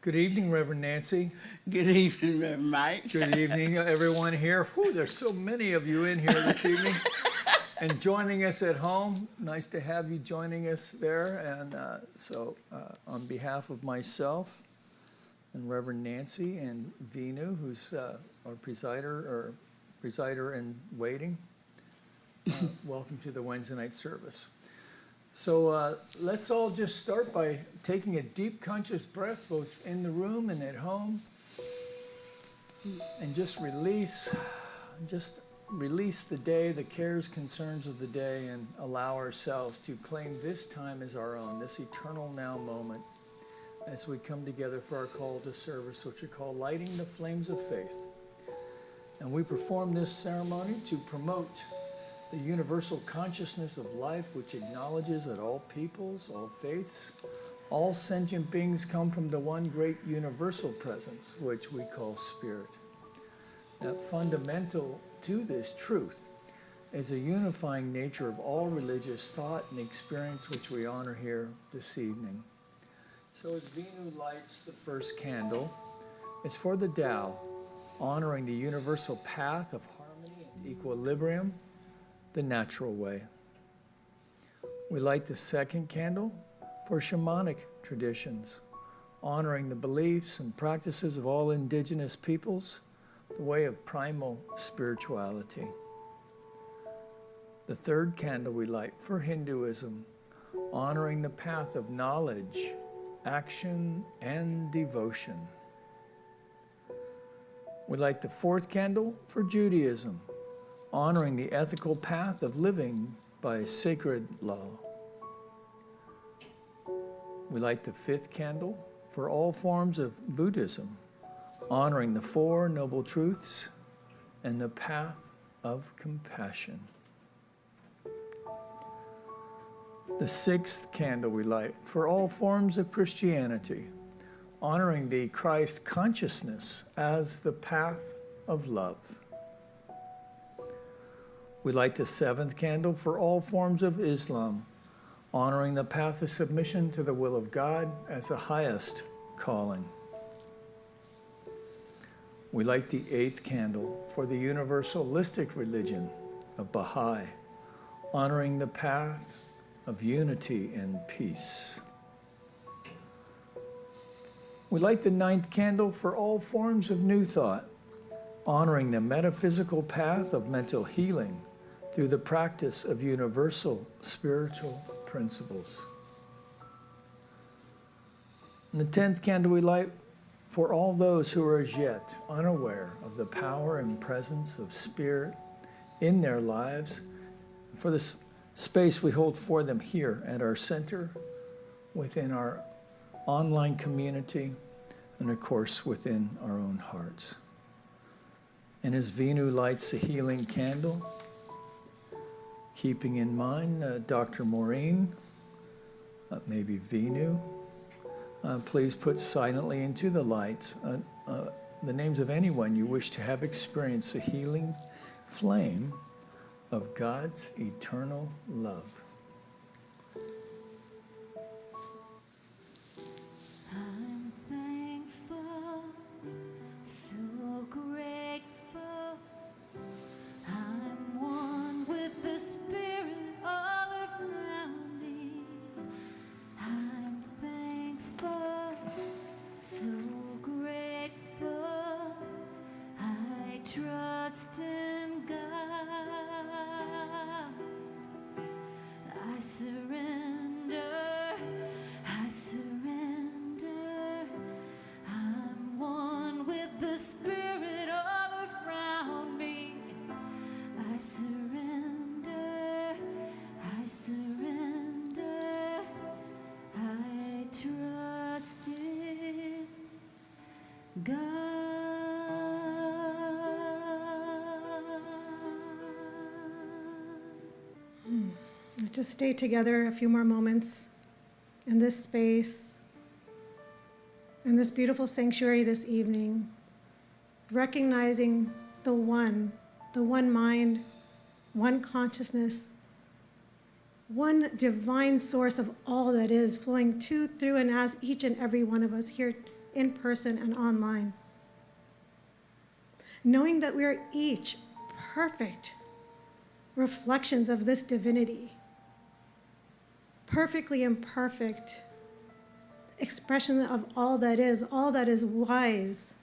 Good evening, Reverend Nancy. Good evening, Reverend Mike. Good evening, everyone here. Whew, there's so many of you in here this evening. And joining us at home, nice to have you joining us there. And on behalf of myself and Reverend Nancy and Vinu, who's our presider in waiting, welcome to the Wednesday night service. So let's all just start by taking a deep conscious breath, both in the room and at home, and just release the day, the cares, concerns of the day, and allow ourselves to claim this time as our own, this eternal now moment, as we come together for our call to service, which we call lighting the flames of faith. And we perform this ceremony to promote the universal consciousness of life, which acknowledges that all peoples, all faiths, all sentient beings come from the one great universal presence, which we call spirit. That fundamental to this truth is a unifying nature of all religious thought and experience, which we honor here this evening. So as Vinu lights the first candle, it's for the Tao, honoring the universal path of harmony and equilibrium, the natural way. We light the second candle for shamanic traditions, honoring the beliefs and practices of all indigenous peoples, the way of primal spirituality. The third candle we light for Hinduism, honoring the path of knowledge, action, and devotion. We light the fourth candle for Judaism, honoring the ethical path of living by sacred law. We light the fifth candle for all forms of Buddhism, honoring the Four Noble Truths and the path of compassion. The sixth candle we light for all forms of Christianity, honoring the Christ consciousness as the path of love. We light the seventh candle for all forms of Islam, honoring the path of submission to the will of God as the highest calling. We light the eighth candle for the universalistic religion of Baha'i, honoring the path of unity and peace. We light the ninth candle for all forms of New Thought, honoring the metaphysical path of mental healing through the practice of universal spiritual principles. And the 10th candle we light for all those who are as yet unaware of the power and presence of spirit in their lives, for this space we hold for them here at our center, within our online community, and of course within our own hearts. And as Vinu lights the healing candle, keeping in mind Dr. Maureen, maybe Vinu, please put silently into the light the names of anyone you wish to have experienced the healing flame of God's eternal love. I'm thankful, so grateful. I'm one with the Spirit all around me. I'm thankful, so grateful. I trust in God. I surrender. I surrender. I'm one with the Spirit all around me. I surrender, I surrender, I trust in God. Let's just stay together a few more moments in this space, in this beautiful sanctuary this evening, recognizing the one mind, one consciousness, one divine source of all that is flowing to, through, and as each and every one of us here in person and online. Knowing that we are each perfect reflections of this divinity, perfectly imperfect expression of all that is wise,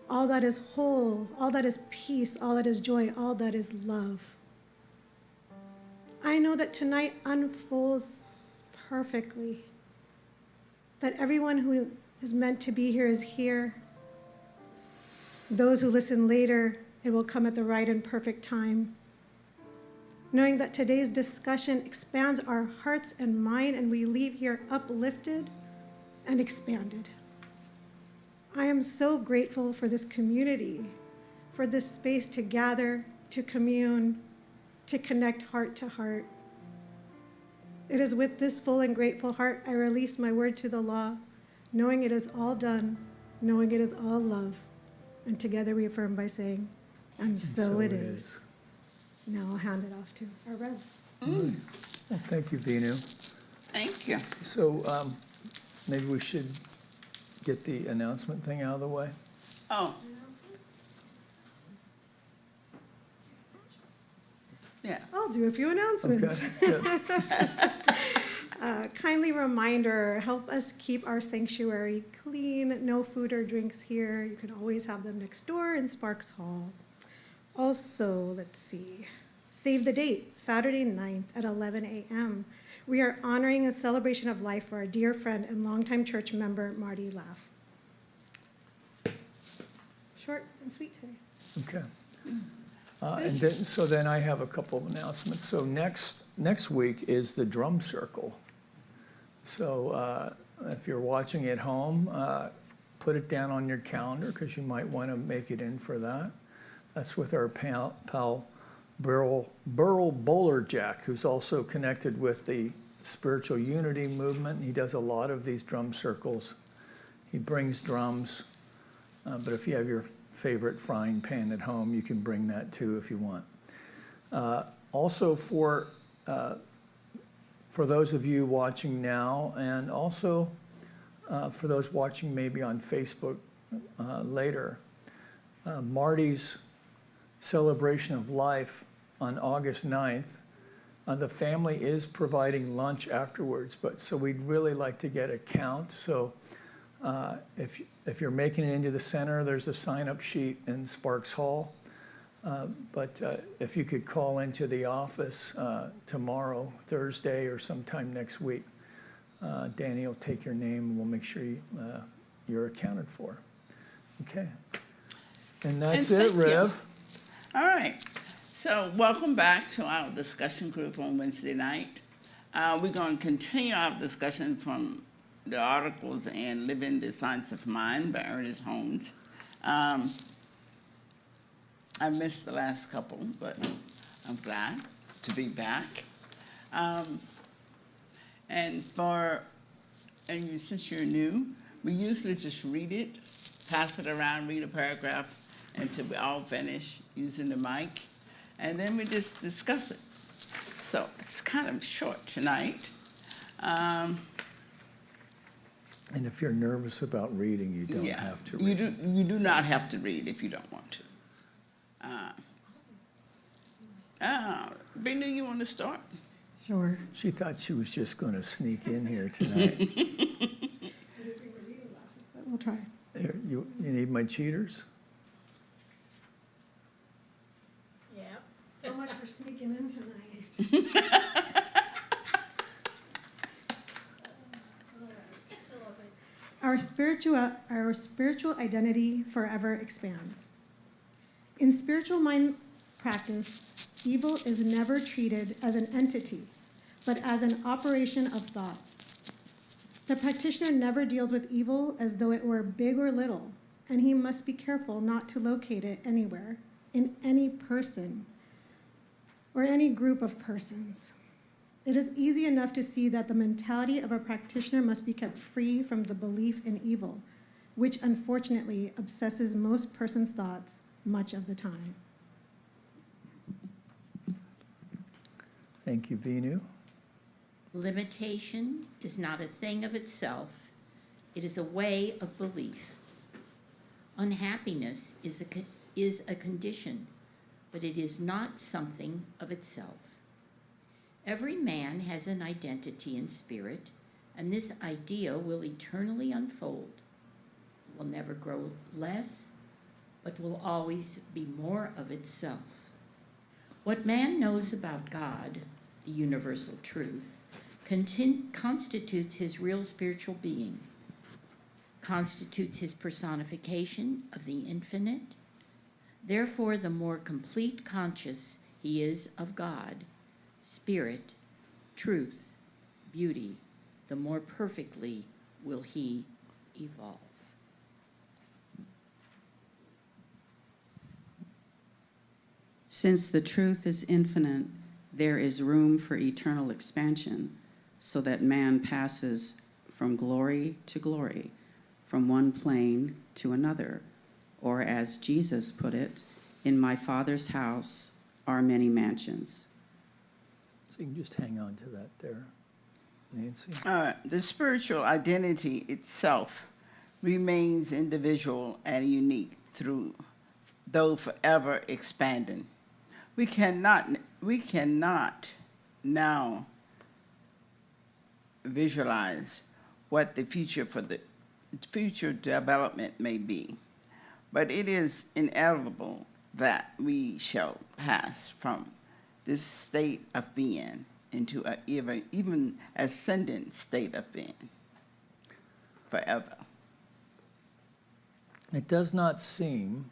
all that is whole, all that is peace, all that is joy, all that is love. I know that tonight unfolds perfectly, that everyone who is meant to be here is here. Those who listen later, it will come at the right and perfect time. Knowing that today's discussion expands our hearts and mind, and we leave here uplifted and expanded. I am so grateful for this community, for this space to gather, to commune, to connect heart to heart. It is with this full and grateful heart I release my word to the law, knowing it is all done, knowing it is all love. And together we affirm by saying, and so it is. Now I'll hand it off to our Rev. Well, thank you, Vinu. Thank you. So maybe we should get the announcement thing out of the way. Oh. Yeah. I'll do a few announcements. Okay, good. Kindly reminder, help us keep our sanctuary clean. No food or drinks here. You can always have them next door in Sparks Hall. Also, let's see, save the date, Saturday 9th at 11 a.m. We are honoring a celebration of life for our dear friend and longtime church member, Marty Laff. Short and sweet today. Okay. So then I have a couple of announcements. So next week is the drum circle. So if you're watching at home, put it down on your calendar because you might want to make it in for that. That's with our pal Burl Bowlerjack, who's also connected with the Spiritual Unity Movement. He does a lot of these drum circles. He brings drums, but if you have your favorite frying pan at home, you can bring that too if you want. Also for those of you watching now, and also for those watching maybe on Facebook later, Marty's celebration of life on August 9th. The family is providing lunch afterwards, so we'd really like to get a count. So if you're making it into the center, there's a sign-up sheet in Sparks Hall. But if you could call into the office tomorrow, Thursday, or sometime next week, Danny will take your name and we'll make sure you're accounted for. Okay. And that's it, Rev. All right. So welcome back to our discussion group on Wednesday night. We're going to continue our discussion from the articles and Living the Science of Mind by Ernest Holmes. I missed the last couple, but I'm glad to be back. Since you're new, we usually just read it, pass it around, read a paragraph until we all finish using the mic, and then we just discuss it. So it's kind of short tonight. And if you're nervous about reading, you don't have to read. You do not have to read if you don't want to. Binu, you want to start? Sure. She thought she was just going to sneak in here tonight. But we'll try. Here, you need my cheaters? Yeah. So much for sneaking in tonight. Our spiritual identity forever expands. In spiritual mind practice, evil is never treated as an entity, but as an operation of thought. The practitioner never deals with evil as though it were big or little, and he must be careful not to locate it anywhere, in any person, or any group of persons. It is easy enough to see that the mentality of a practitioner must be kept free from the belief in evil, which unfortunately obsesses most persons' thoughts much of the time. Thank you, Vinu. Limitation is not a thing of itself. It is a way of belief. Unhappiness is a condition, but it is not something of itself. Every man has an identity in spirit, and this idea will eternally unfold. It will never grow less, but will always be more of itself. What man knows about God, the universal truth, constitutes his real spiritual being, constitutes his personification of the infinite. Therefore, the more complete conscious he is of God, spirit, truth, beauty, the more perfectly will he evolve. Since the truth is infinite, there is room for eternal expansion, so that man passes from glory to glory, from one plane to another, or as Jesus put it, in my Father's house are many mansions. So you can just hang on to that there, Nancy. The spiritual identity itself remains individual and unique though forever expanding. We cannot now visualize what the future development may be, but it is inevitable that we shall pass from this state of being into an even ascendant state of being forever. It does not seem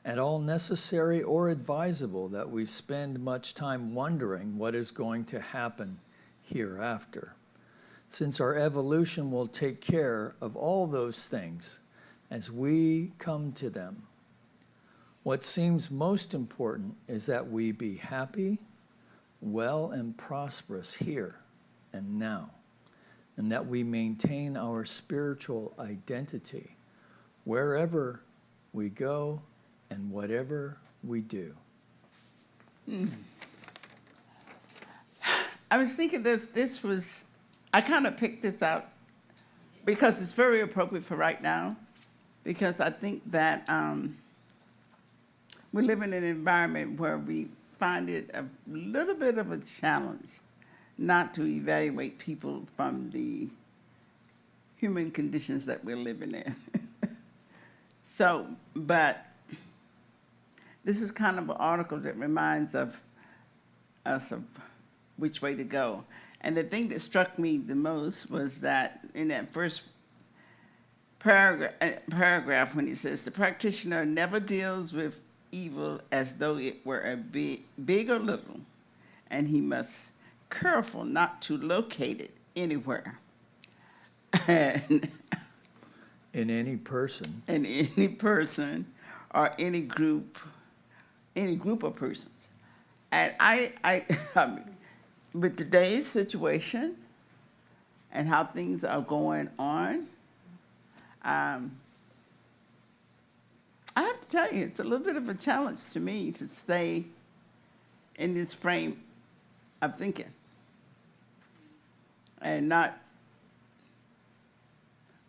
at all necessary or advisable that we spend much time wondering what is going to happen hereafter, since our evolution will take care of all those things as we come to them. What seems most important is that we be happy, well, and prosperous here and now, and that we maintain our spiritual identity wherever we go and whatever we do. I was thinking I kind of picked this out because it's very appropriate for right now, because I think that we live in an environment where we find it a little bit of a challenge not to evaluate people from the human conditions that we're living in. So, but this is kind of an article that reminds us of which way to go. And the thing that struck me the most was that in that first paragraph when it says, the practitioner never deals with evil as though it were a big or little, and he must careful not to locate it anywhere. And In any person. in any person or any group of persons. And I mean, with today's situation and how things are going on, I have to tell you, it's a little bit of a challenge to me to stay in this frame of thinking and not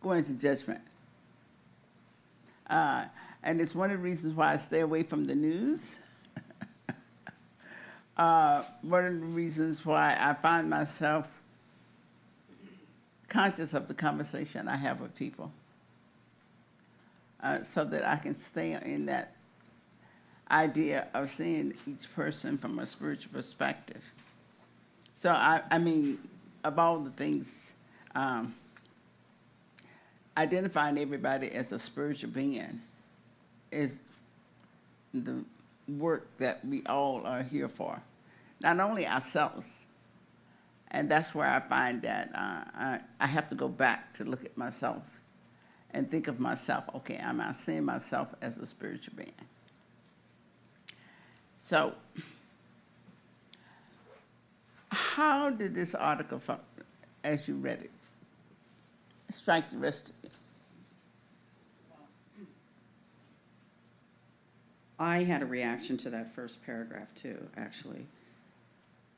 go into judgment. And it's one of the reasons why I stay away from the news. One of the reasons why I find myself conscious of the conversation I have with people, so that I can stay in that idea of seeing each person from a spiritual perspective. So I mean, of all the things, identifying everybody as a spiritual being is the work that we all are here for, not only ourselves. And that's where I find that I have to go back to look at myself and think of myself, okay, am I seeing myself as a spiritual being? So, how did this article, as you read it, strike the rest of you? I had a reaction to that first paragraph too, actually.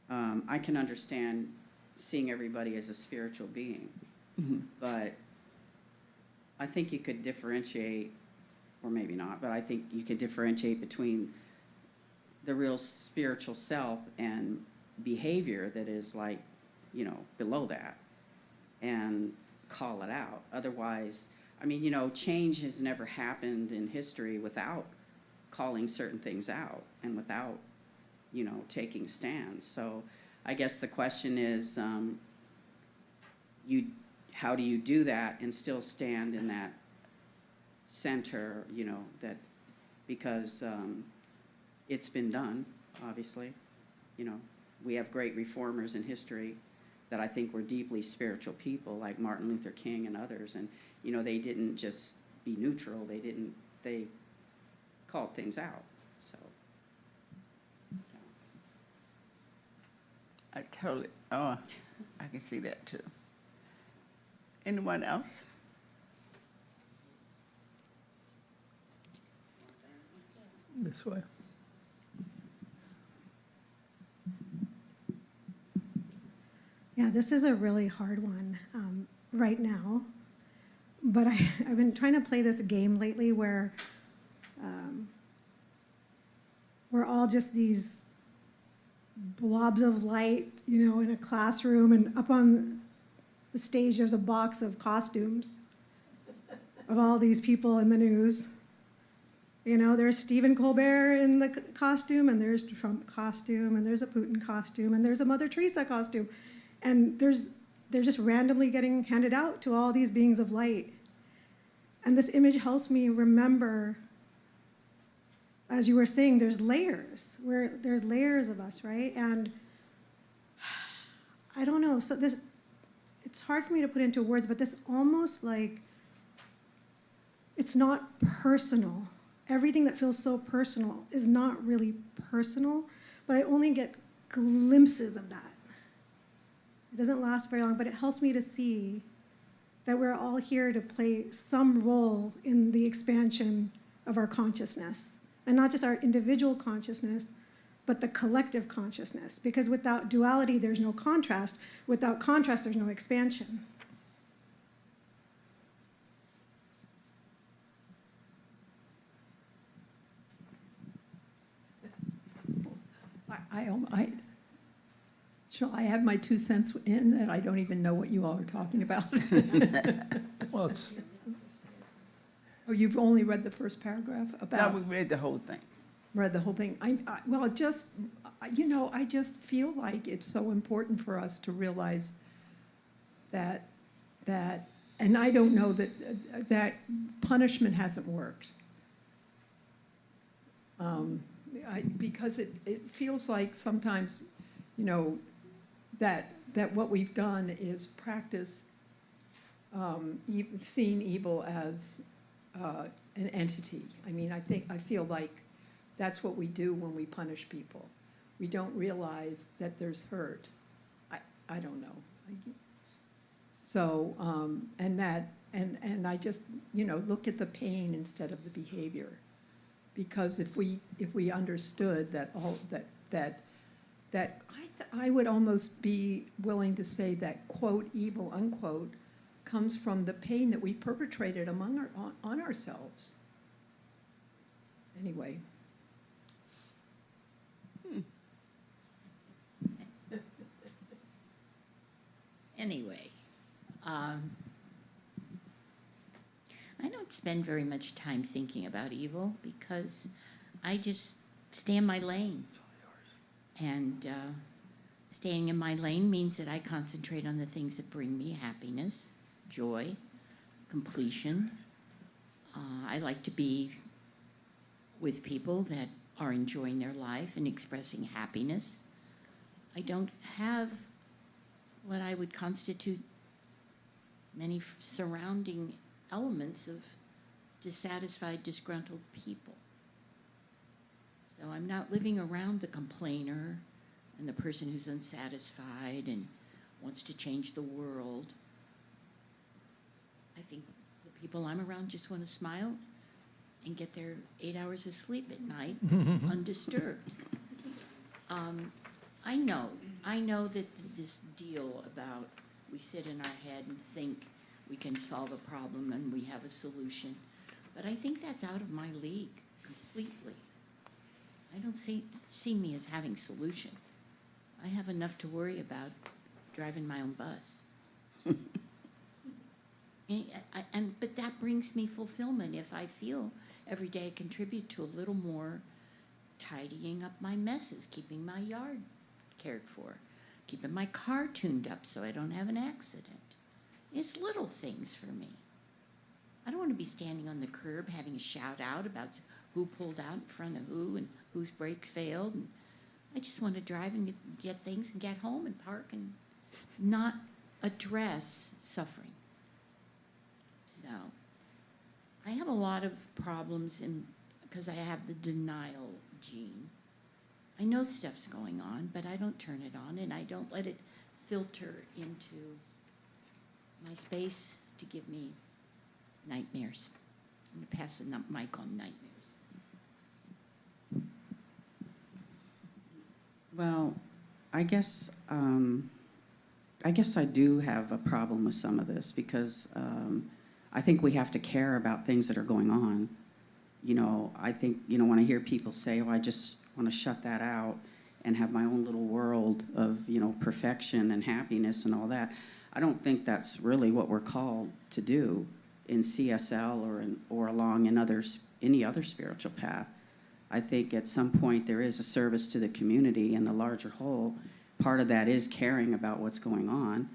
I can understand seeing everybody as a spiritual being, but I think you could differentiate, or maybe not, but I think you could differentiate between the real spiritual self and behavior that is like, you know, below that, and call it out. Otherwise, I mean, you know, change has never happened in history without calling certain things out and without, you know, taking stands. So I guess the question is, how do you do that and still stand in that center, you know, that, because it's been done, obviously. You know, we have great reformers in history that I think were deeply spiritual people, like Martin Luther King and others. And, you know, they didn't just be neutral. They called things out, so. I totally, oh, I can see that too. Anyone else? This way. Yeah, this is a really hard one right now. But I've been trying to play this game lately where we're all just these blobs of light, you know, in a classroom, and up on the stage there's a box of costumes of all these people in the news. You know, there's Stephen Colbert in the costume, and there's Trump costume, and there's a Putin costume, and there's a Mother Teresa costume. And they're just randomly getting handed out to all these beings of light. And this image helps me remember, as you were saying, there's layers, where there's layers of us, right? And I don't know, so it's hard for me to put into words, but this almost like, it's not personal. Everything that feels so personal is not really personal, but I only get glimpses of that. It doesn't last very long, but it helps me to see that we're all here to play some role in the expansion of our consciousness. And not just our individual consciousness, but the collective consciousness. Because without duality, there's no contrast. Without contrast, there's no expansion. Shall I have my 2 cents in that I don't even know what you all are talking about? Well, it's, Oh, you've only read the first paragraph No, about, we read the whole thing. read the whole thing. Well, you know, I just feel like it's so important for us to realize that, and I don't know that punishment hasn't worked. Because it feels like sometimes, you know, that what we've done is practice seeing evil as an entity. I mean, I feel like that's what we do when we punish people. We don't realize that there's hurt. I don't know. So and I just, you know, look at the pain instead of the behavior, because if we understood that I would almost be willing to say that, quote, evil, unquote, comes from the pain that we perpetrated on ourselves. Anyway. Anyway, I don't spend very much time thinking about evil because I just stay in my lane. And staying in my lane means that I concentrate on the things that bring me happiness, joy, completion. I like to be with people that are enjoying their life and expressing happiness. I don't have what I would constitute many surrounding elements of dissatisfied, disgruntled people. So I'm not living around the complainer and the person who's unsatisfied and wants to change the world. I think the people I'm around just want to smile and get their 8 hours of sleep at night undisturbed. I know that this deal about we sit in our head and think we can solve a problem and we have a solution. But I think that's out of my league completely. I don't see me as having solution. I have enough to worry about driving my own bus. But that brings me fulfillment if I feel every day I contribute to a little more tidying up my messes, keeping my yard cared for, keeping my car tuned up so I don't have an accident. It's little things for me. I don't want to be standing on the curb having a shout out about who pulled out in front of who and whose brakes failed. And I just want to drive and get things and get home and park and not address suffering. So I have a lot of problems because I have the denial gene. I know stuff's going on, but I don't turn it on and I don't let it filter into my space to give me nightmares. I'm going to pass the mic on nightmares. Well, I guess I do have a problem with some of this because I think we have to care about things that are going on. You know, I think, you know, when I hear people say, oh, I just want to shut that out and have my own little world of, you know, perfection and happiness and all that, I don't think that's really what we're called to do in CSL or along in any other spiritual path. I think at some point there is a service to the community and the larger whole. Part of that is caring about what's going on.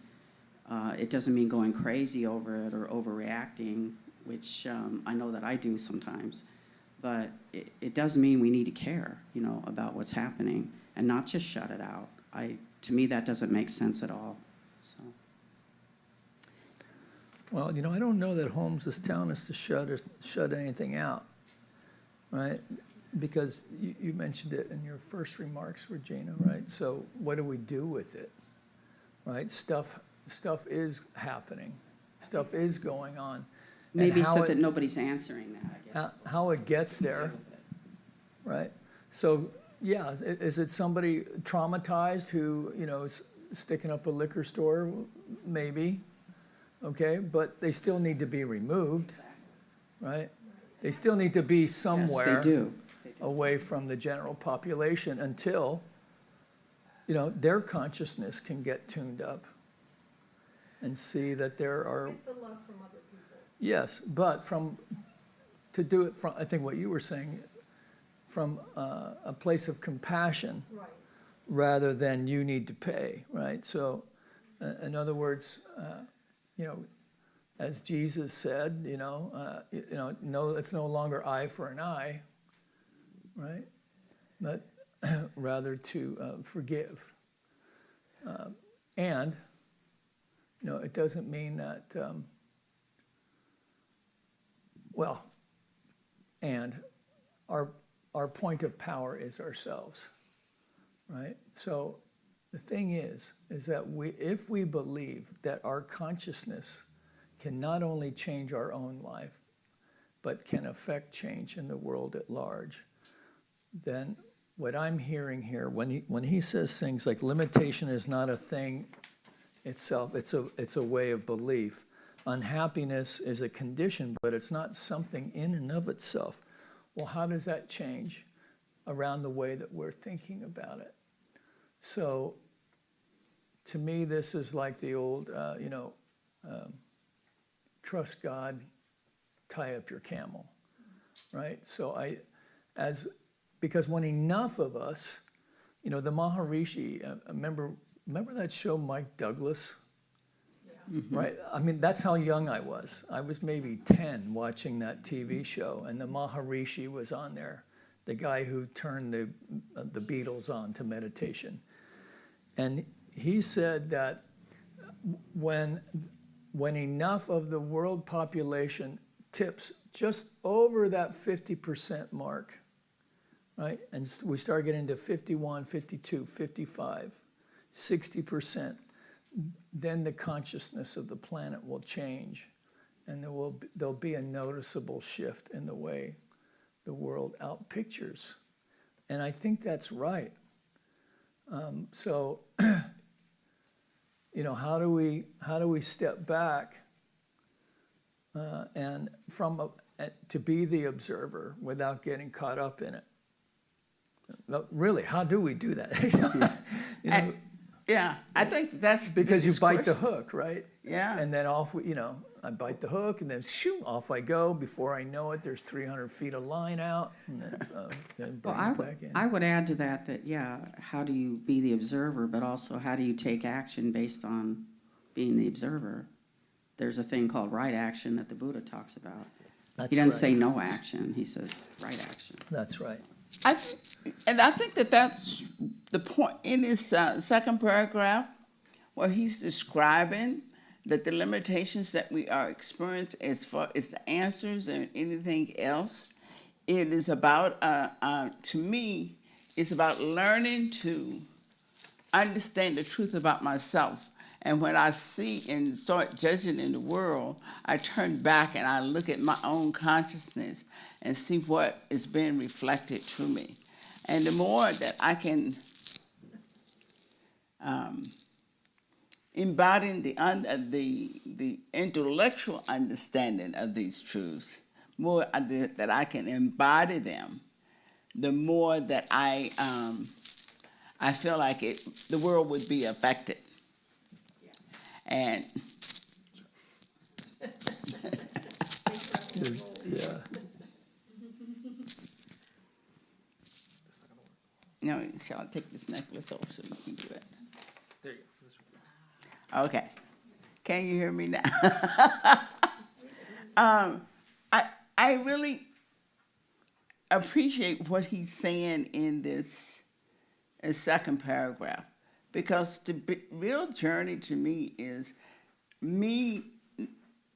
It doesn't mean going crazy over it or overreacting, which I know that I do sometimes. But it does mean we need to care, you know, about what's happening and not just shut it out. To me, that doesn't make sense at all. So. Well, you know, I don't know that Holmes' town is to shut anything out, right? Because you mentioned it in your first remarks, Regina, right? So what do we do with it, right? Stuff is happening. Stuff is going on. Maybe so that nobody's answering that, I guess. How it gets there, right? So, yeah, is it somebody traumatized who, you know, is sticking up a liquor store? Maybe, okay, but they still need to be removed, right? They still need to be somewhere. Yes, they do. Away from the general population until, you know, their consciousness can get tuned up and see that there are. Get the love from other people. Yes, but to do it from, I think what you were saying, from a place of compassion. Right. Rather than you need to pay, right? So, in other words, you know, as Jesus said, no, it's no longer eye for an eye, right? But rather to forgive. And, you know, it doesn't mean that, and our point of power is ourselves, right? So the thing is that if we believe that our consciousness can not only change our own life, but can affect change in the world at large, then what I'm hearing here, when he says things like limitation is not a thing itself, it's a way of belief. Unhappiness is a condition, but it's not something in and of itself. Well, how does that change around the way that we're thinking about it? So, to me, this is like the old, trust God, tie up your camel, right? So because when enough of us, you know, the Maharishi, remember that show Mike Douglas? Yeah. Mm-hmm. Right? I mean, that's how young I was. I was maybe 10 watching that TV show, and the Maharishi was on there, the guy who turned the Beatles on to meditation. And he said that when enough of the world population tips just over that 50% mark, right? And we start getting to 51, 52, 55, 60%, then the consciousness of the planet will change, and there'll be a noticeable shift in the way the world outpictures. And I think that's right. So, you know, how do we step back and to be the observer without getting caught up in it. Well, really, how do we do that? You know, Yeah, I think that's the because you biggest bite the question. hook, right? Yeah. And then I bite the hook, and then shoo, off I go. Before I know it, there's 300 feet of line out, and then Well, bring it back in. I would add to that, yeah, how do you be the observer, but also how do you take action based on being the observer? There's a thing called right action that the Buddha talks about. That's He doesn't right. say no action, he says right action. That's right. I think that that's the point in his second paragraph, where he's describing that the limitations that we are experiencing as far as the answers and anything else, it is about, to me, it's about learning to understand the truth about myself. And when I see and start judging in the world, I turn back and I look at my own consciousness and see what is being reflected to me. And the more that I can embody the intellectual understanding of these truths, more that I can embody them, the more that I feel like the world would be affected. And Yeah. no, shall I take this necklace off so you can do it? There you go. Okay. Can you hear me now? I really appreciate what he's saying in this second paragraph, because the real journey to me is me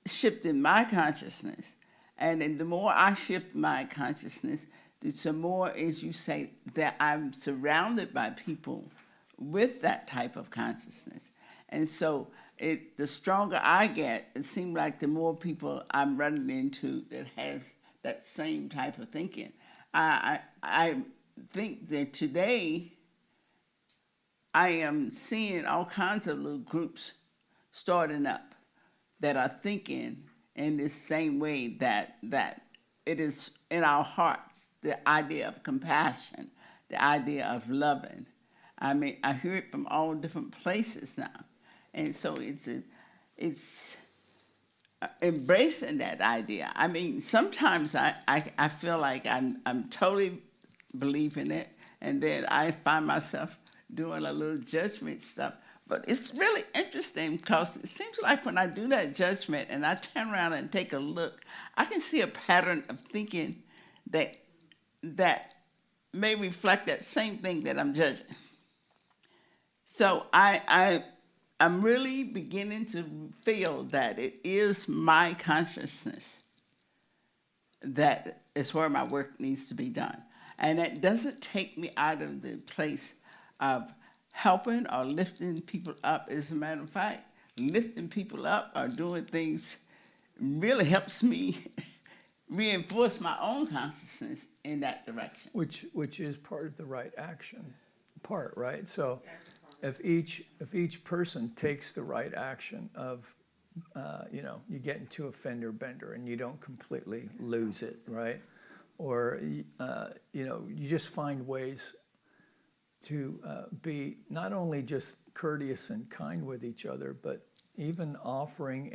shifting my consciousness. And then the more I shift my consciousness, the more, as you say, that I'm surrounded by people with that type of consciousness. And so the stronger I get, it seems like the more people I'm running into that has that same type of thinking. I think that today I am seeing all kinds of little groups starting up that are thinking in this same way, that it is in our hearts, the idea of compassion, the idea of loving. I mean, I hear it from all different places now. And so it's embracing that idea. I mean, sometimes I feel like I'm totally believing it, and then I find myself doing a little judgment stuff. But it's really interesting, because it seems like when I do that judgment and I turn around and take a look, I can see a pattern of thinking that may reflect that same thing that I'm judging. So I'm really beginning to feel that it is my consciousness that is where my work needs to be done. And that doesn't take me out of the place of helping or lifting people up. As a matter of fact, lifting people up or doing things really helps me reinforce my own consciousness in that direction. Which is part of the right action part, right? So if each person takes the right action of, you get into a fender bender and you don't completely lose it, right? Or, you just find ways to be not only just courteous and kind with each other, but even offering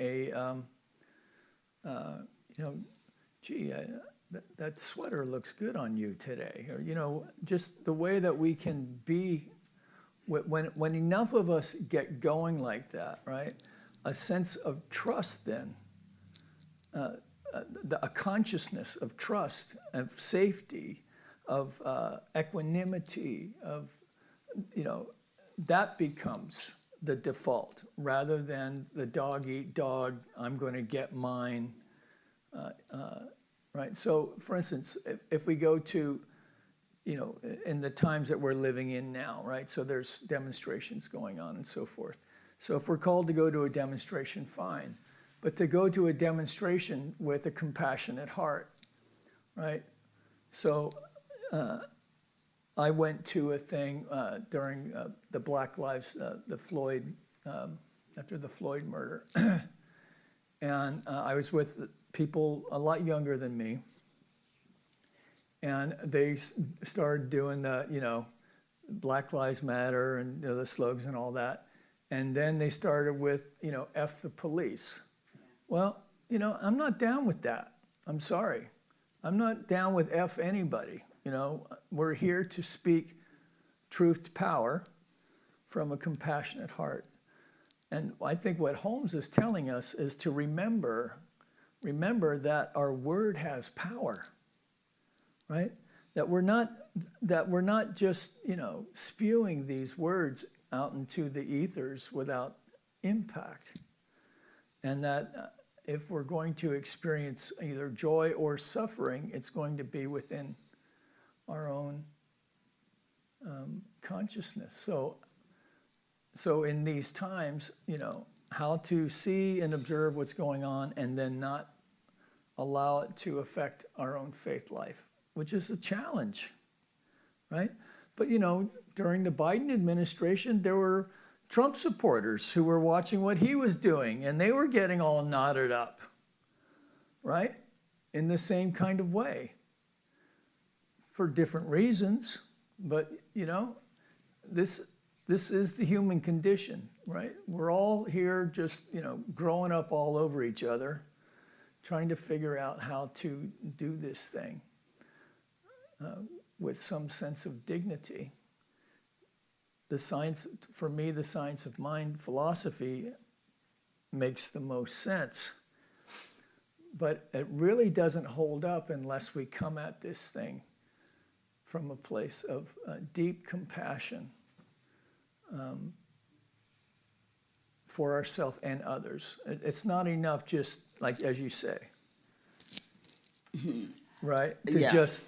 that sweater looks good on you today. Or, just the way that we can be, when enough of us get going like that, right? A sense of trust then, a consciousness of trust, of safety, of equanimity, of, that becomes the default, rather than the dog eat dog, I'm going to get mine, right? So, for instance, if we go to, in the times that we're living in now, right? So there's demonstrations going on and so forth. So if we're called to go to a demonstration, fine. But to go to a demonstration with a compassionate heart, right? So I went to a thing during the Black Lives, the Floyd, after the Floyd murder. And I was with people a lot younger than me. And they started doing the, Black Lives Matter and the slogans and all that. And then they started with, F the police. Well, I'm not down with that. I'm sorry. I'm not down with F anybody. We're here to speak truth to power from a compassionate heart. And I think what Holmes is telling us is to remember that our word has power, right? That we're not just, spewing these words out into the ethers without impact. And that if we're going to experience either joy or suffering, it's going to be within our own consciousness. So in these times, how to see and observe what's going on and then not allow it to affect our own faith life, which is a challenge, right? But, during the Biden administration, there were Trump supporters who were watching what he was doing, and they were getting all knotted up, right? In the same kind of way, for different reasons. But, this is the human condition, right? We're all here just, growing up all over each other, trying to figure out how to do this thing with some sense of dignity. The science, for me, the science of mind philosophy makes the most sense. But it really doesn't hold up unless we come at this thing from a place of deep compassion for ourselves and others. It's not enough just, like, as you say, right? To Yeah. just,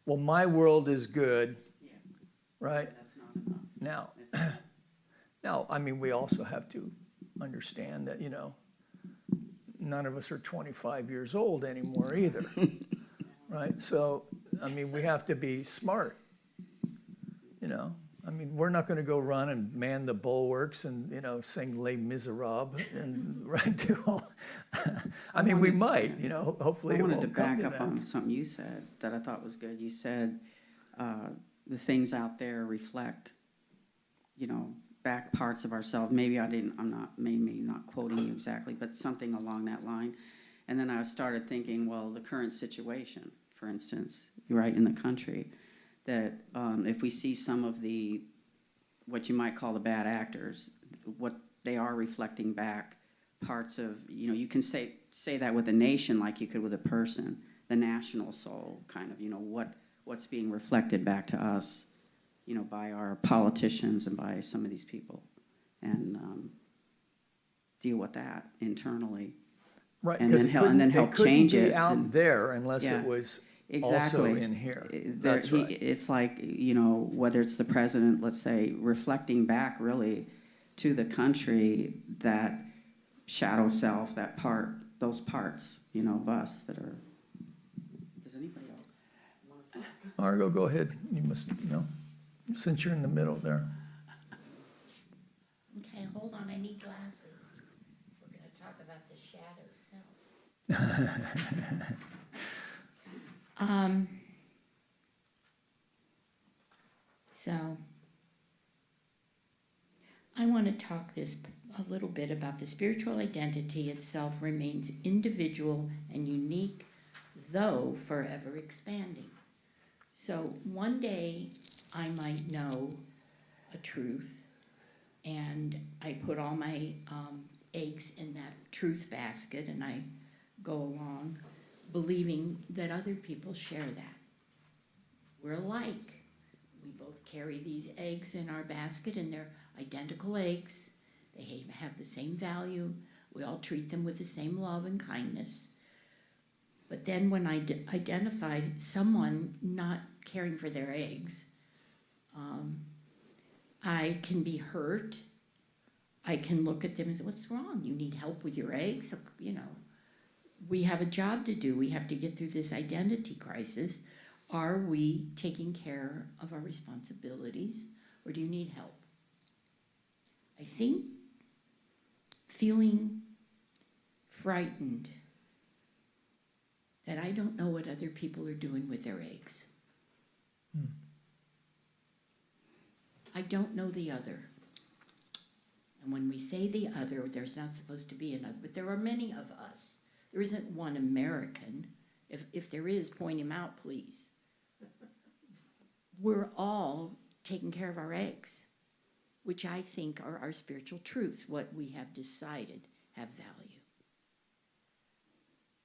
well, my world is good, right? That's not enough. Now, It's not. now, I mean, we also have to understand that, none of us are 25 years old anymore either, right? So, I mean, we have to be smart, I mean, we're not going to go run and man the bulwarks and, sing Les Miserables and do all. I mean, we might, hopefully I it wanted won't to come back to up that. on something you said that I thought was good. You said the things out there reflect, back parts of ourselves. Maybe maybe not quoting you exactly, but something along that line. And then I started thinking, well, the current situation, for instance, right in the country, that if we see some of what you might call the bad actors, what they are reflecting back parts of, you can say that with a nation like you could with a person, the national soul, kind of, what's being reflected back to us, by our politicians and by some of these people, and deal with that internally. Right, and because then and then help change be it. out And- there unless Yeah. it was Exactly. also in here. There- That's right. It's like, whether it's the president, let's say, reflecting back really to the country, that shadow self, those parts, of us that are. Does anybody else? Margot, go ahead. You must know, since you're in the middle there. Okay, hold on, I need glasses. We're gonna talk about the shadow self. So, I want to talk a little bit about the spiritual identity itself remains individual and unique, though forever expanding. So one day I might know a truth, and I put all my eggs in that truth basket, and I go along believing that other people share that. We're alike. We both carry these eggs in our basket, and they're identical eggs. They have the same value. We all treat them with the same love and kindness. But then when I identify someone not caring for their eggs, I can be hurt. I can look at them and say, what's wrong? You need help with your eggs? We have a job to do. We have to get through this identity crisis. Are we taking care of our responsibilities, or do you need help? I think feeling frightened that I don't know what other people are doing with their eggs. I don't know the other. And when we say the other, there's not supposed to be another, but there are many of us. There isn't one American. If there is, point him out, please. We're all taking care of our eggs, which I think are our spiritual truths, what we have decided have value.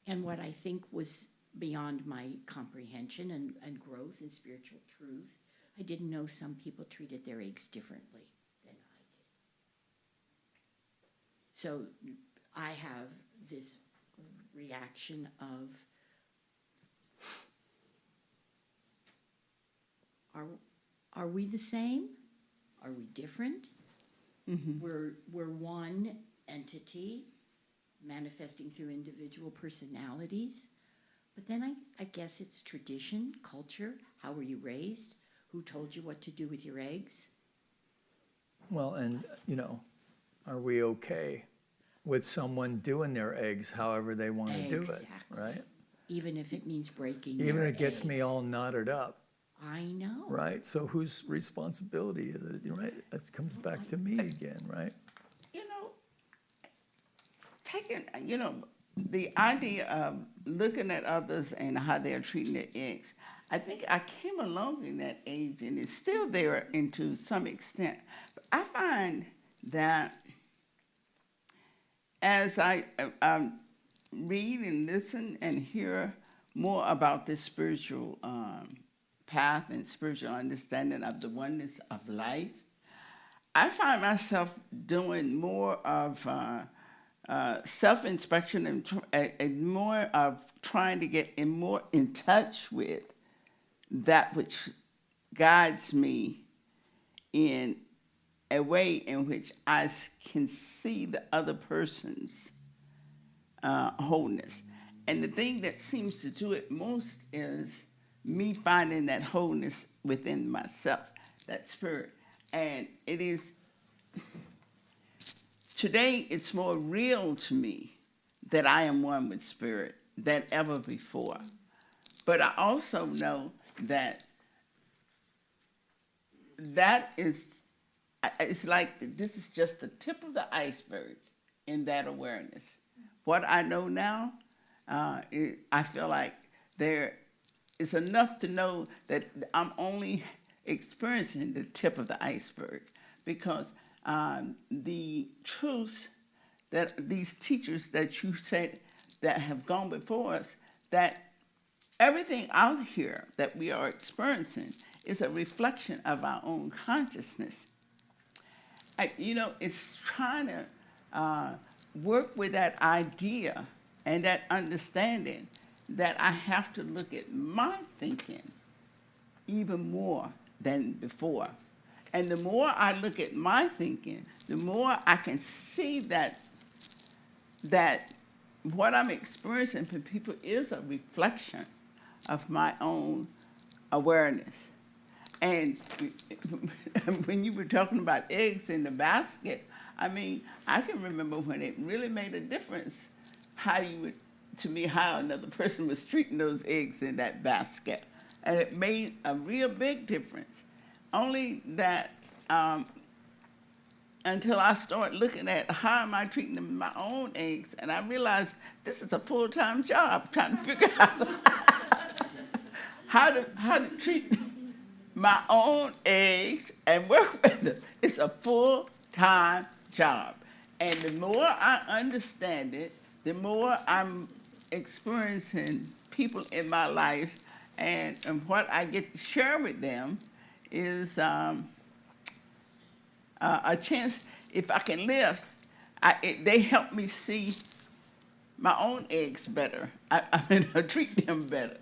And what I think was beyond my comprehension and growth in spiritual truth, I didn't know some people treated their eggs differently than I did. So I have this reaction of, are we the same? Are we different? Mm-hmm. We're one entity manifesting through individual personalities. But then I guess it's tradition, culture. How were you raised? Who told you what to do with your eggs? Well, and, are we okay with someone doing their eggs however they want to do it, Exactly. right? Even if it means breaking Even their if it gets me eggs. all knotted up, I know. right? So whose responsibility is it, right? That comes back to me again, right? The idea of looking at others and how they're treating their eggs, I think I came along in that age, and it's still there to some extent. But I find that as I read and listen and hear more about this spiritual path and spiritual understanding of the oneness of life, I find myself doing more of self-inspection and more of trying to get more in touch with that which guides me in a way in which I can see the other person's wholeness. And the thing that seems to do it most is me finding that wholeness within myself, that spirit. And it is, today it's more real to me that I am one with spirit than ever before. But I also know that it's like this is just the tip of the iceberg in that awareness. What I know now, I feel like there is enough to know that I'm only experiencing the tip of the iceberg, because the truths that these teachers that you said that have gone before us, that everything out here that we are experiencing is a reflection of our own consciousness. It's trying to work with that idea and that understanding that I have to look at my thinking even more than before. And the more I look at my thinking, the more I can see that what I'm experiencing for people is a reflection of my own awareness. And when you were talking about eggs in the basket, I can remember when it really made a difference how another person was treating those eggs in that basket. And it made a real big difference. Only that until I start looking at how am I treating them my own eggs, and I realized this is a full-time job, trying to figure out how to treat my own eggs and work with them. It's a full-time job. And the more I understand it, the more I'm experiencing people in my life, and what I get to share with them is a chance, if I can lift, they help me see my own eggs better. I treat them better.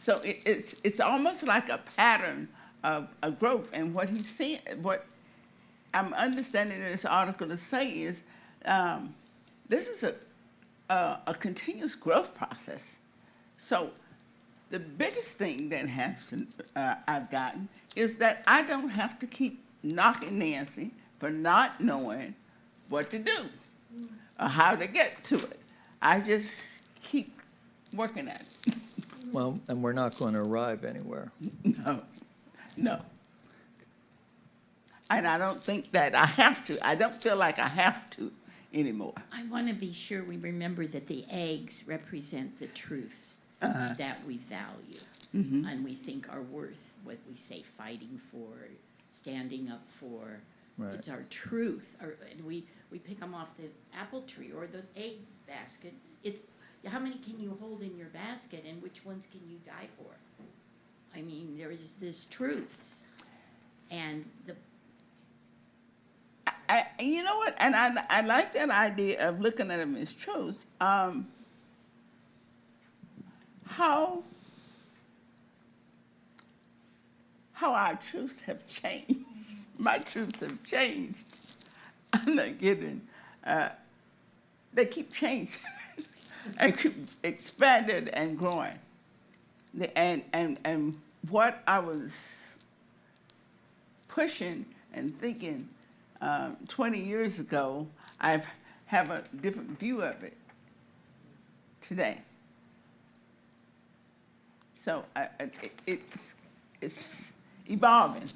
So it's almost like a pattern of growth. And what he's saying, what I'm understanding in this article to say is, this is a continuous growth process. So the biggest thing that I've gotten is that I don't have to keep knocking Nancy for not knowing what to do or how to get to it. I just keep working at it. Well, and we're not going to arrive anywhere. No, no. And I don't think that I have to. I don't feel like I have to anymore. I want to be sure we remember that the eggs represent the truths that we value and we think are worth what we say fighting for, standing up for. Right. It's our truth. And we pick them off the apple tree or the egg basket. It's how many can you hold in your basket and which ones can you die for? I mean, there is this truths. And You know what? And I like that idea of looking at them as truth. How our truths have changed. My truths have changed. I'm not kidding. They keep changing and keep expanding and growing. And what I was pushing and thinking 20 years ago, I have a different view of it today. So it's evolving.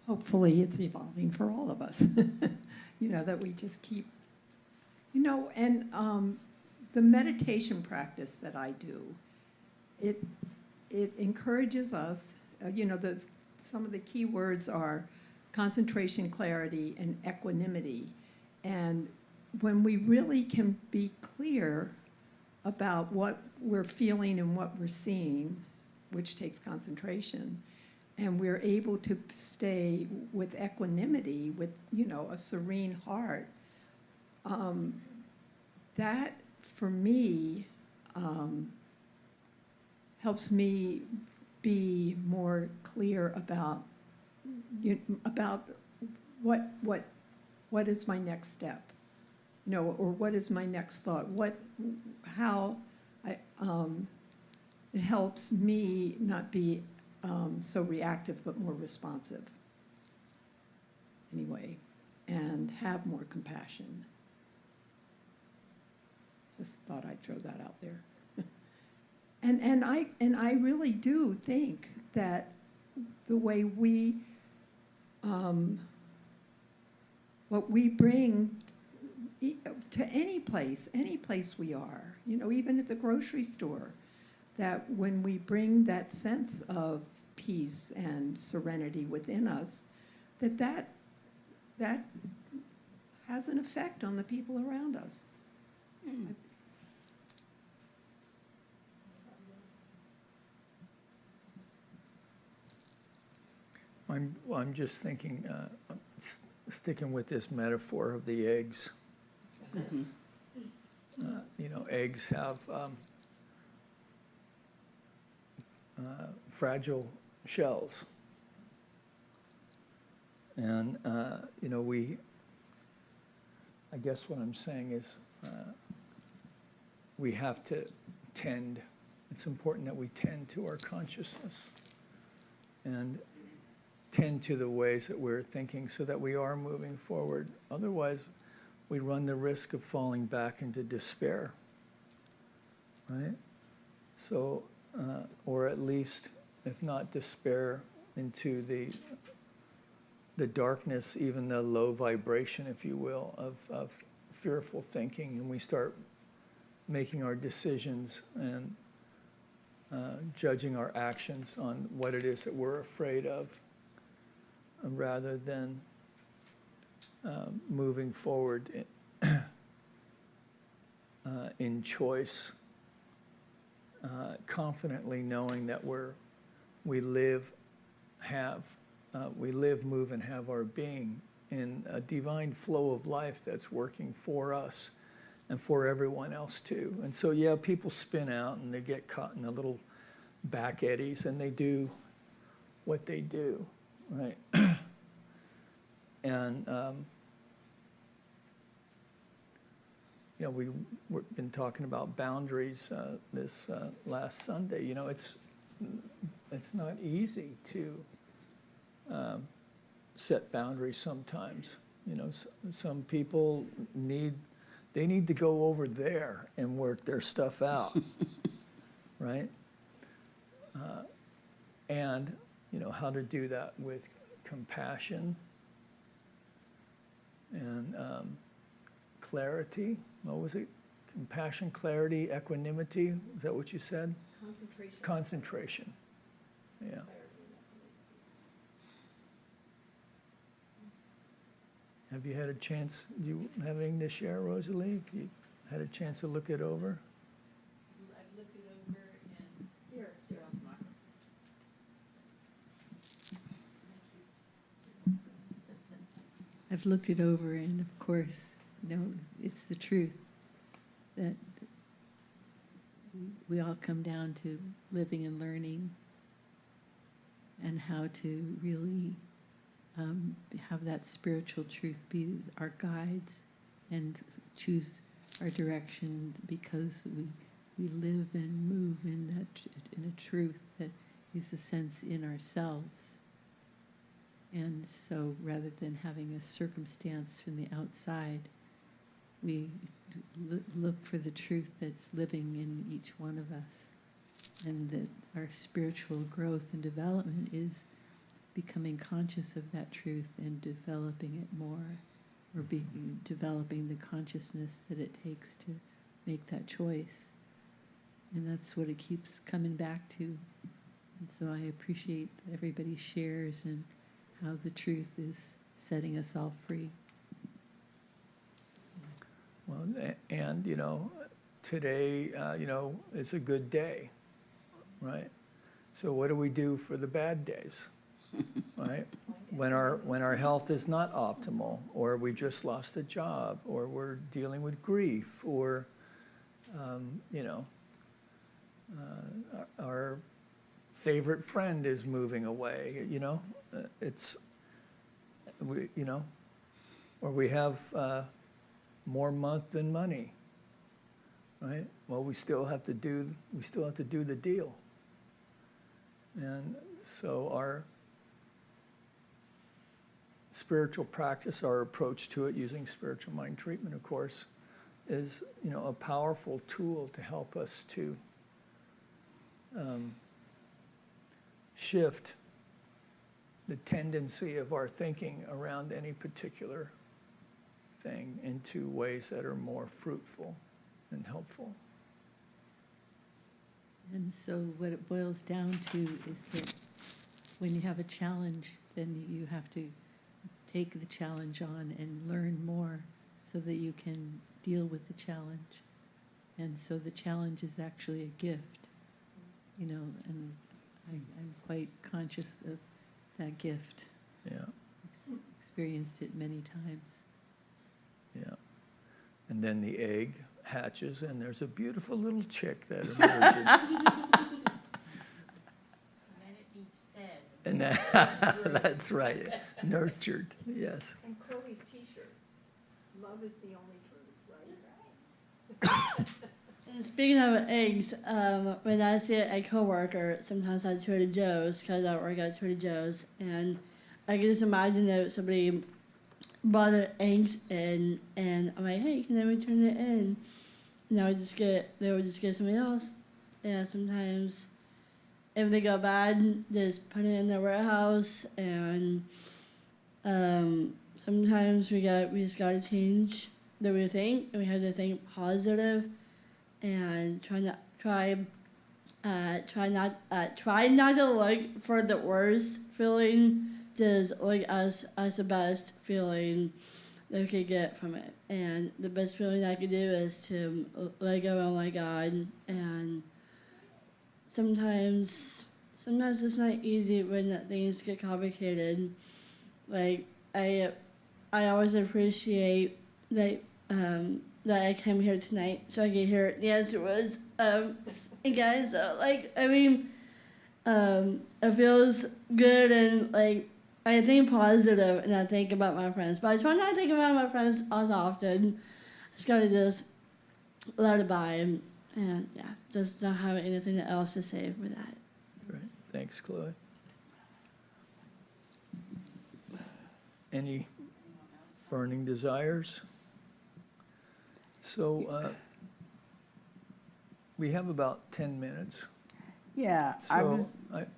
Hopefully, it's evolving for all of us. You know, that we just keep, you know, and the meditation practice that I do, it encourages us, you know, some of the key words are concentration, clarity, and equanimity. And when we really can be clear about what we're feeling and what we're seeing, which takes concentration, and we're able to stay with equanimity, with, you know, a serene heart, that, for me, helps me be more clear about what is my next step, you know, or what is my next thought, it helps me not be so reactive but more responsive anyway, and have more compassion. Just thought I'd throw that out there. And I really do think that the way we, what we bring to any place we are, you know, even at the grocery store, that when we bring that sense of peace and serenity within us, that has an effect on the people around us. I'm just thinking, sticking with this metaphor of the eggs. You know, eggs have fragile shells. And, you know, I guess what I'm saying is we have to tend, it's important that we tend to our consciousness and tend to the ways that we're thinking so that we are moving forward. Otherwise, we run the risk of falling back into despair, right? So, or at least, if not despair, into the darkness, even the low vibration, if you will, of fearful thinking, and we start making our decisions and judging our actions on what it is that we're afraid of, rather than moving forward in choice, confidently knowing that we live, move, and have our being in a divine flow of life that's working for us and for everyone else too. And so, yeah, people spin out and they get caught in the little back eddies and they do what they do, right? And, you know, we've been talking about boundaries this last Sunday. You know, it's not easy to set boundaries sometimes. You know, some people need They need to go over there and work their stuff out, right? And, how to do that with compassion and clarity. What was it? Compassion, clarity, equanimity. Is that what you said? Concentration. Concentration. Yeah. Have you had a chance, do you have anything to share, Rosalie? Have you had a chance to look it over? I've looked it over and here, I've looked it over, and of course, it's the truth that we all come down to living and learning and how to really have that spiritual truth be our guides and choose our direction, because we live and move in a truth that is a sense in ourselves. And so rather than having a circumstance from the outside, we look for the truth that's living in each one of us. And that our spiritual growth and development is becoming conscious of that truth and developing it more, or developing the consciousness that it takes to make that choice. And that's what it keeps coming back to. And so I appreciate everybody's shares and how the truth is setting us all free. Well, and, today, is a good day, right? So what do we do for the bad days, right? When our health is not optimal, or we just lost a job, or we're dealing with grief, or, our favorite friend is moving away, or we have more month than money, right? Well, we still have to do the deal. And so our spiritual practice, our approach to it, using spiritual mind treatment, of course, is, a powerful tool to help us to shift the tendency of our thinking around any particular thing into ways that are more fruitful and helpful. And so what it boils down to is that when you have a challenge, then you have to take the challenge on and learn more so that you can deal with the challenge. And so the challenge is actually a gift, and I'm quite conscious of that gift. Yeah, Experienced it many times. yeah. And then the egg hatches, and there's a beautiful little chick that emerges. And it needs fed. And that's right, nurtured, yes. And Chloe's T-shirt, love is the only truth, right? And speaking of eggs, when I see a coworker, sometimes I Trader Joe's, because I work at Trader Joe's, and I can just imagine that somebody brought the eggs in, and I'm like, hey, can I return it in? And they would just get somebody else. And sometimes, if they go bad, just put it in the warehouse, and sometimes we just gotta change the way we think, and we have to think positive. And try not to look for the worst feeling, just look as the best feeling that we could get from it. And the best feeling I could do is to let go and let God. And sometimes it's not easy when things get complicated. Like I always appreciate that I came here tonight so I could hear the answer was again. So it feels good, and I think positive, and I think about my friends. But I try not to think about my friends as often. Just gotta just let it by, and yeah, just not have anything else to say for that. Right, thanks, Chloe. Any burning desires? So we have about 10 minutes. Yeah, So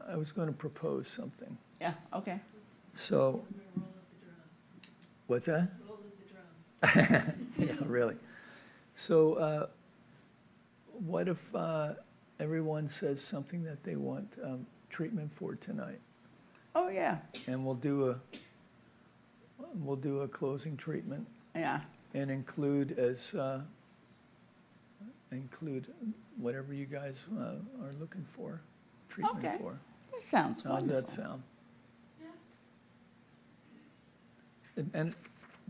I was going to propose something. yeah, okay. So, what's that? Yeah, really. So what if everyone says something that they want treatment for tonight? Oh, yeah, And we'll do a closing treatment yeah. and include whatever you guys are looking for, treatment Okay. for. That sounds How does wonderful. that sound? And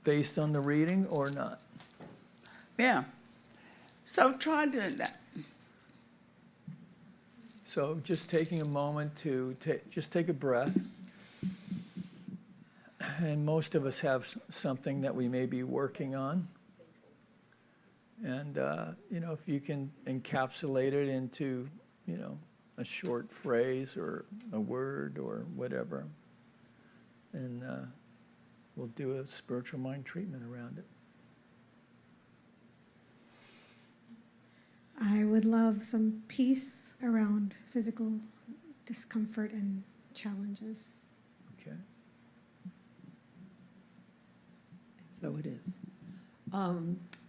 based on the reading or not? Yeah. So try doing that. So just taking a moment to just take a breath. And most of us have something that we may be working on. And, if you can encapsulate it into, a short phrase or a word or whatever, and we'll do a spiritual mind treatment around it. I would love some peace around physical discomfort and challenges. Okay. So it is.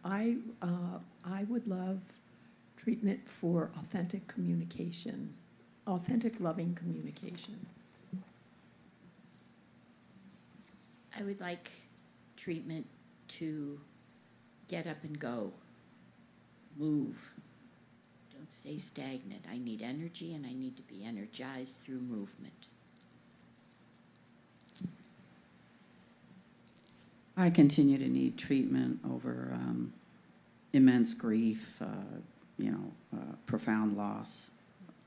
I would love treatment for authentic communication, authentic loving communication. I would like treatment to get up and go, move. Don't stay stagnant. I need energy and I need to be energized through movement. I continue to need treatment over immense grief, profound loss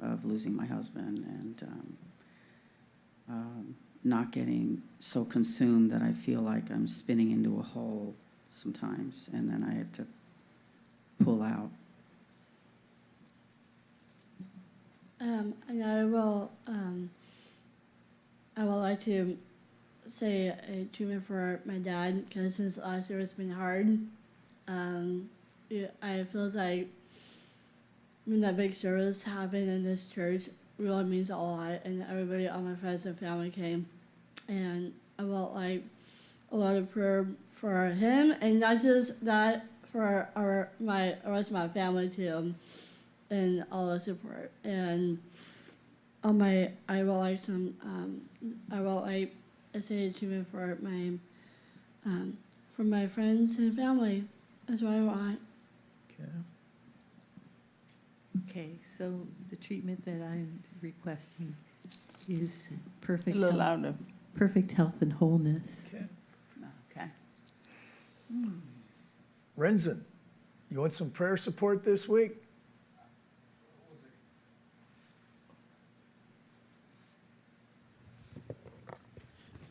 of losing my husband, and not getting so consumed that I feel like I'm spinning into a hole sometimes, and then I have to pull out. And I will like to say a treatment for my dad because his last year has been hard. I feel like when that big service happened in this church really means a lot, and everybody, all my friends and family came, and I felt like a lot of prayer for him, and not just that, for the rest of my family too, and all the support. And I will like a treatment for my friends and family. That's what I want. Okay. Okay, so the treatment that I'm requesting is A perfect little health, louder. perfect health and wholeness. Okay. Okay. Renzen, you want some prayer support this week?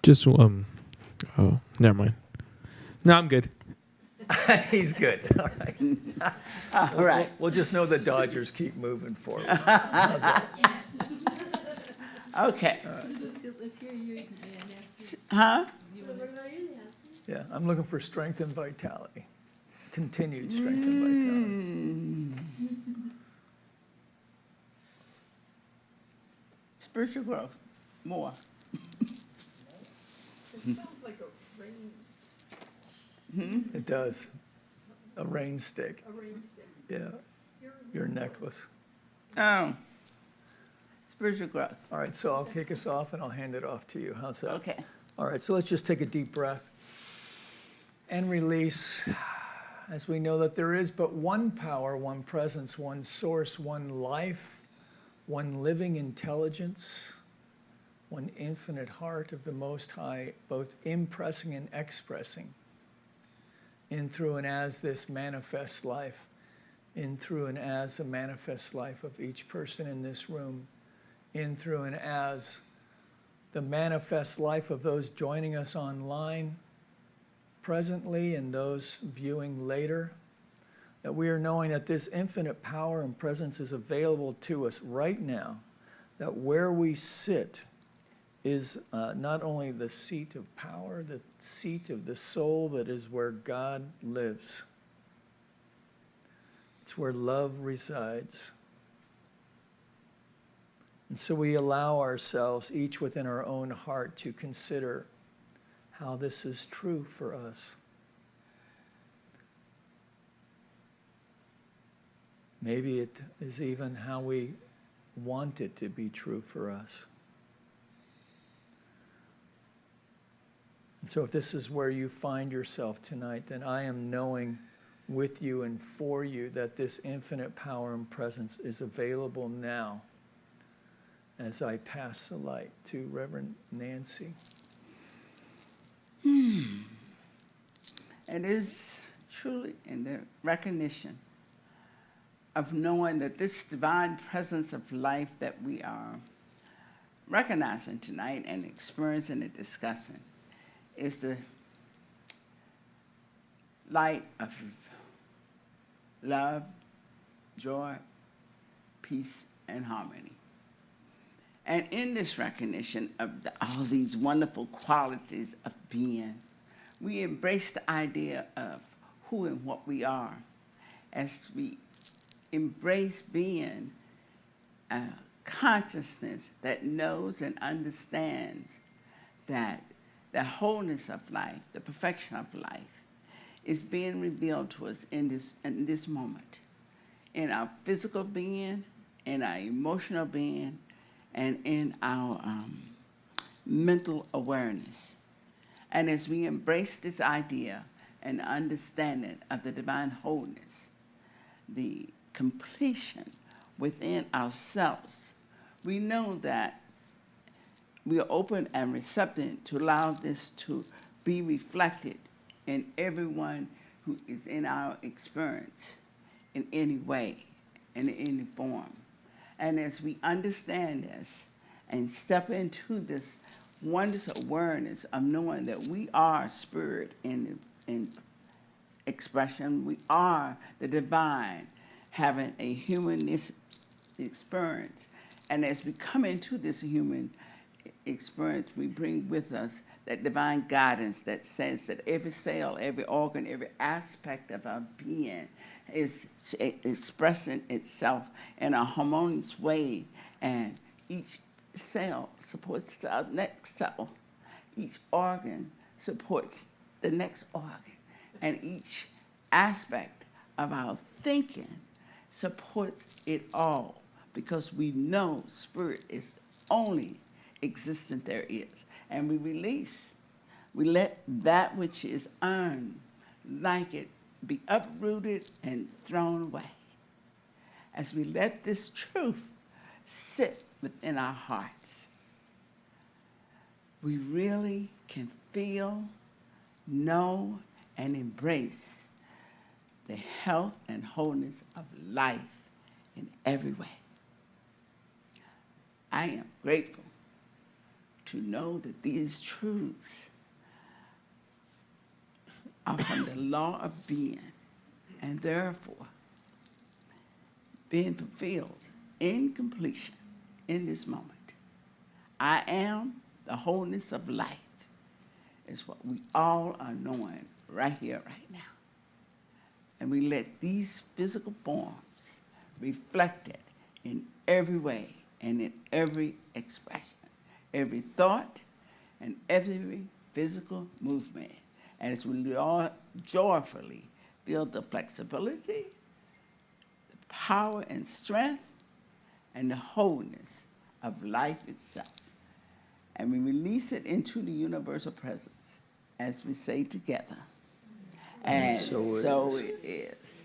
Just oh, never mind. No, I'm good. He's good. All right. All right. We'll just know the Dodgers keep moving forward. How's that? Okay. Let's hear your Huh? Yeah, I'm looking for strength and vitality. Continued strength and vitality. Spiritual growth. More. It does. A rain stick. Yeah. Your necklace. Oh. Spiritual growth. All right, so I'll kick us off and I'll hand it off to you. How's that? Okay. All right, so let's just take a deep breath and release, as we know that there is but one power, one presence, one source, one life, one living intelligence, one infinite heart of the Most High, both impressing and expressing in, through, and as this manifest life, in, through, and as the manifest life of each person in this room, in, through, and as the manifest life of those joining us online presently and those viewing later, that we are knowing that this infinite power and presence is available to us right now, that where we sit is not only the seat of power, the seat of the soul, but is where God lives. It's where love resides. And so we allow ourselves, each within our own heart, to consider how this is true for us. Maybe it is even how we want it to be true for us. And so if this is where you find yourself tonight, then I am knowing with you and for you that this infinite power and presence is available now as I pass the light to Reverend Nancy. It is truly in the recognition of knowing that this divine presence of life that we are recognizing tonight and experiencing and discussing is the light of love, joy, peace, and harmony. And in this recognition of all these wonderful qualities of being, we embrace the idea of who and what we are as we embrace being a consciousness that knows and understands that the wholeness of life, the perfection of life, is being revealed to us in this moment, in our physical being, in our emotional being, and in our mental awareness. And as we embrace this idea and understanding of the divine wholeness, the completion within ourselves, we know that we are open and receptive to allow this to be reflected in everyone who is in our experience in any way and in any form. And as we understand this and step into this wondrous awareness of knowing that we are spirit in expression, we are the divine having a humanistic experience. And as we come into this human experience, we bring with us that divine guidance that says that every cell, every organ, every aspect of our being is expressing itself in a harmonious way, and each cell supports the next cell. Each organ supports the next organ, and each aspect of our thinking supports it all, because we know spirit is the only existence there is. And we release. We let that which is unlike it be uprooted and thrown away. As we let this truth sit within our hearts, we really can feel, know, and embrace the health and wholeness of life in every way. I am grateful to know that these truths are from the law of being, and therefore being fulfilled in completion in this moment. I am the wholeness of life is what we all are knowing right here, right now. And we let these physical forms reflect it in every way and in every expression, every thought, and every physical movement. And as we all joyfully feel the flexibility, the power and strength, and the wholeness of life itself. And we release it into the universal presence as we say together. And so it is.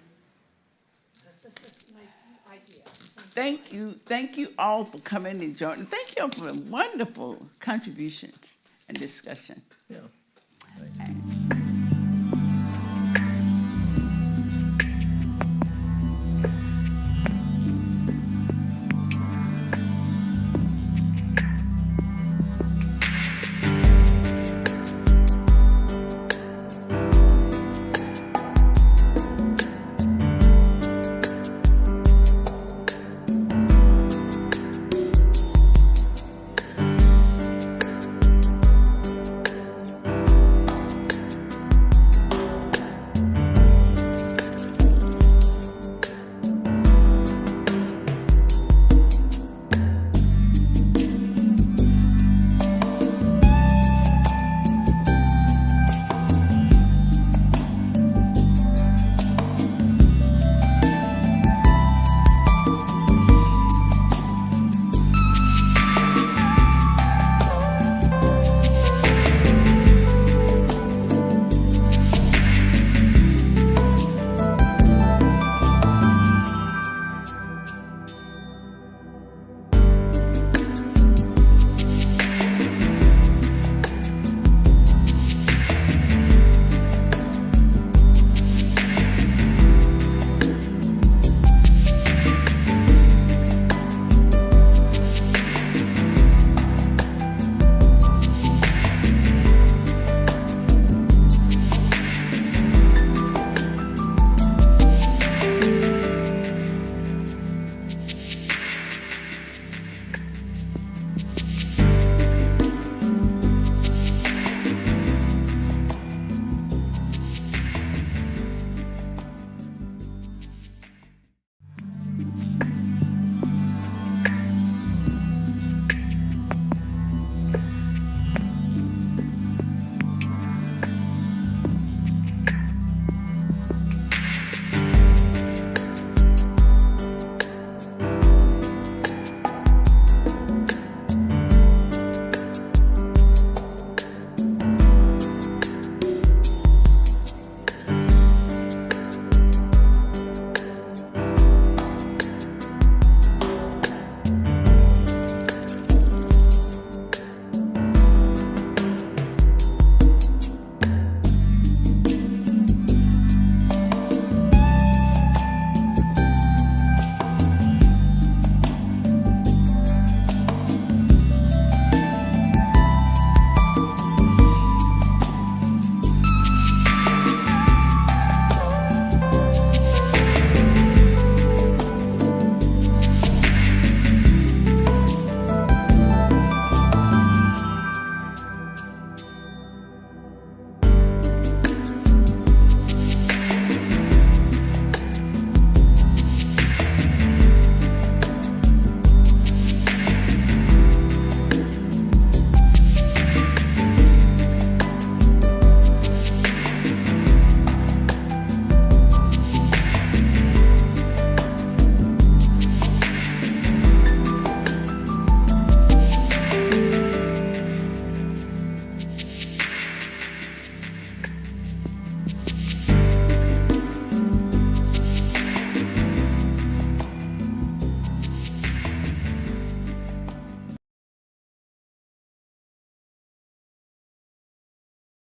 Thank you all for coming and joining. Thank you for wonderful contributions and discussion. Yeah. And